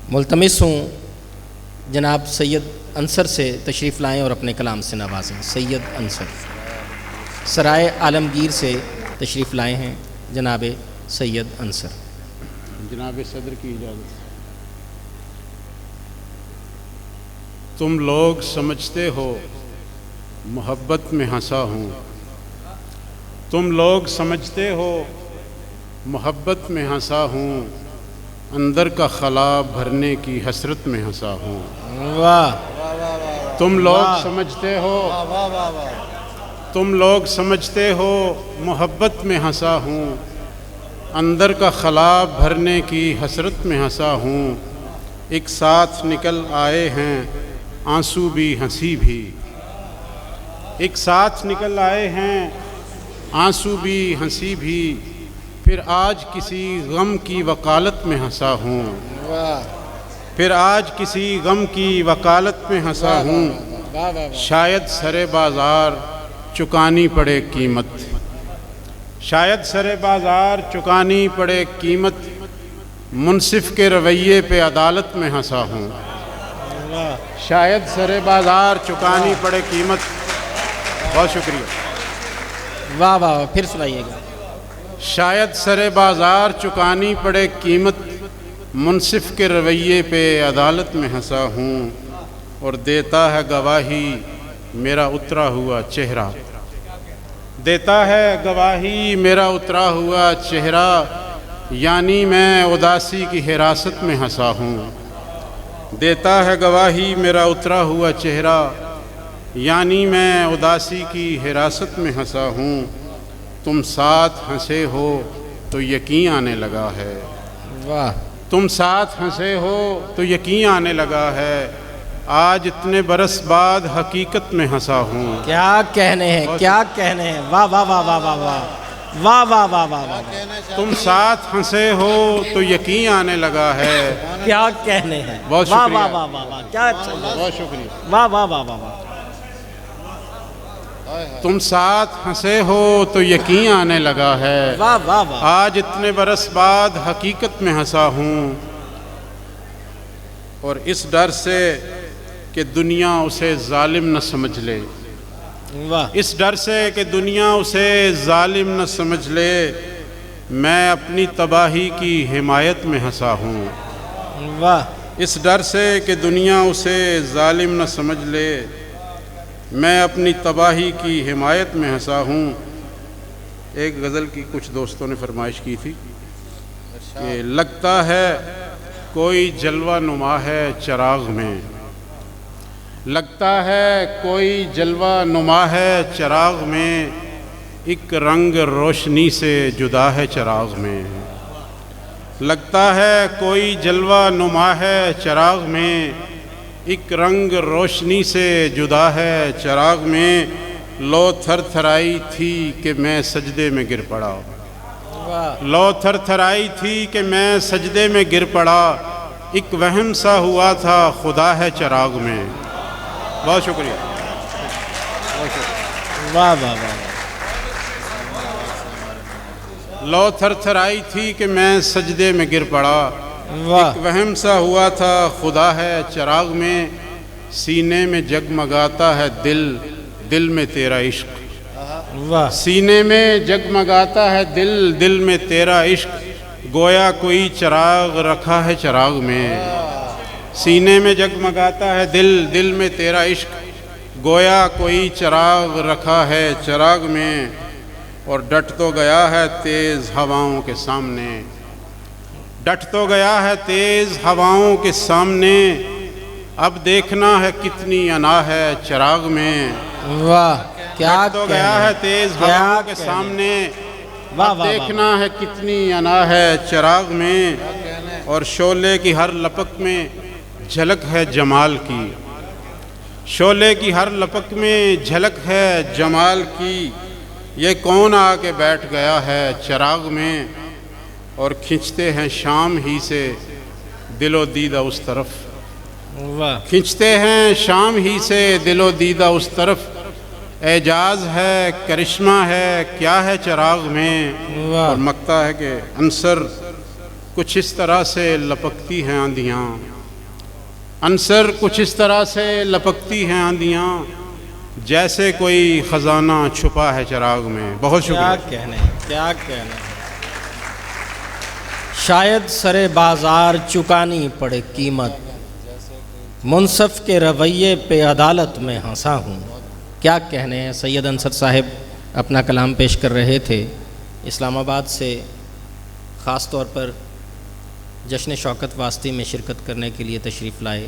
ملتمس ہوں جناب سید انصر سے تشریف لائیں اور اپنے کلام سے نوازیں۔ سید انصر سرائے عالمگیر سے تشریف لائے ہیں جناب سید انصر۔ جناب صدر کی اجازت۔ تم لوگ سمجھتے ہو محبت میں ہنسا ہوں، تم لوگ سمجھتے ہو محبت میں ہنسا ہوں، اندر کا خلا بھرنے کی حسرت میں ہنسا ہوں۔ واہ تم لوگ سمجھتے ہو، تم لوگ سمجھتے ہو محبت میں ہنسا ہوں، اندر کا خلا بھرنے کی حسرت میں ہنسا ہوں۔ ایک ساتھ نکل آئے ہیں آنسو بھی ہنسی بھی، ایک ساتھ نکل آئے ہیں آنسو بھی ہنسی بھی، پھر آج کسی غم کی وکالت میں ہنسا ہوں، پھر آج کسی غم کی وکالت میں ہنسا ہوں۔ شاید سر بازار چکانی پڑے قیمت، شاید سر بازار چکانی پڑے قیمت، منصف کے رویے پہ عدالت میں ہنسا ہوں۔ شاید سر بازار چکانی پڑے قیمت۔ بہت شکریہ۔ واہ واہ، پھر سنائیے گا۔ شاید سر بازار چکانی پڑے قیمت، منصف کے رویے پہ عدالت میں ہنسا ہوں، اور دیتا ہے گواہی میرا اترا ہوا چہرہ، دیتا ہے گواہی میرا اترا ہوا چہرہ، یعنی میں اداسی کی حراست میں ہنسا ہوں۔ دیتا ہے گواہی میرا اترا ہوا چہرہ، یعنی میں اداسی کی حراست میں ہنسا ہوں۔ تم ساتھ ہنسے ہو تو یقین آنے لگا ہے، واہ، تم ساتھ ہنسے ہو تو یقین آنے لگا ہے، آج اتنے برس بعد حقیقت میں ہنسا ہوں۔ کیا کہنے ہیں، کیا کہنے ہیں، واہ واہ واہ واہ واہ واہ واہ واہ واہ واہ واہ، تم ساتھ ہنسے ہو تو یقین آنے لگا ہے۔ کیا کہنے ہیں، بہت واہ شکریہ، واہ واہ واہ واہ، کیا اچھا، بہت شکریہ۔ واہ واہ واہ واہ واہ، تم ساتھ ہنسے ہو تو یقین آنے لگا ہے، واہ واہ واہ، آج اتنے برس بعد حقیقت میں ہنسا ہوں، اور اس ڈر سے کہ دنیا اسے ظالم نہ سمجھ لے، واہ، اس ڈر سے کہ دنیا اسے ظالم نہ سمجھ لے، میں اپنی تباہی کی حمایت میں ہنسا ہوں۔ واہ، اس ڈر سے کہ دنیا اسے ظالم نہ سمجھ لے، میں اپنی تباہی کی حمایت میں ہنسا ہوں۔ ایک غزل کی کچھ دوستوں نے فرمائش کی تھی کہ لگتا ہے کوئی جلوہ نما ہے چراغ میں، لگتا ہے کوئی جلوہ نما ہے چراغ میں، ایک رنگ روشنی سے جدا ہے چراغ میں، لگتا ہے کوئی جلوہ نما ہے چراغ میں، ایک رنگ روشنی سے جدا ہے چراغ میں، لو تھر تھرائی تھی کہ میں سجدے میں گر پڑا، لو تھر تھرائی تھی کہ میں سجدے میں گر پڑا، ایک وہم سا ہوا تھا خدا ہے چراغ میں۔ بہت شکریہ۔ واہ واہ واہ، لو تھر تھرائی تھی کہ میں سجدے میں گر پڑا، واہ، ایک وہم سا ہوا تھا خدا ہے چراغ میں، سینے میں جگمگاتا ہے دل، دل میں تیرا عشق، واہ، سینے میں جگمگاتا ہے دل، دل میں تیرا عشق، گویا کوئی چراغ رکھا ہے چراغ میں، سینے میں جگمگاتا ہے دل، دل میں تیرا عشق، گویا کوئی چراغ رکھا ہے چراغ میں، اور ڈٹ تو گیا ہے تیز ہواؤں کے سامنے، ڈٹ تو گیا ہے تیز ہواؤں کے سامنے، اب دیکھنا ہے کتنی انا ہے چراغ میں، واہ، کیا ڈٹ تو گیا ہے تیز ہواؤں کے سامنے، اب دیکھنا ہے کتنی انا ہے چراغ میں، اور شعلے کی ہر لپک میں جھلک ہے جمال کی، شعلے کی ہر لپک میں جھلک ہے جمال کی، یہ کون آ کے بیٹھ گیا ہے چراغ میں، اور کھنچتے ہیں شام ہی سے دل و دیدہ اس طرف، واہ، کھنچتے ہیں شام ہی سے دل و دیدہ اس طرف، اعجاز ہے کرشمہ ہے کیا ہے چراغ میں، واہ، اور مکتا ہے کہ انصر کچھ اس طرح سے لپکتی ہیں آندھیاں، انصر کچھ اس طرح سے لپکتی ہیں آندیاں جیسے کوئی خزانہ چھپا ہے چراغ میں. بہت کیا شکریہ. کہنے کیا کہنے. شاید سر بازار چکانی پڑے قیمت، منصف کے رویے پہ عدالت میں ہنسا ہوں. کیا کہنے ہیں. سید انصر صاحب اپنا کلام پیش کر رہے تھے. اسلام آباد سے خاص طور پر جشن شوکت واسطی میں شرکت کرنے کے لیے تشریف لائے.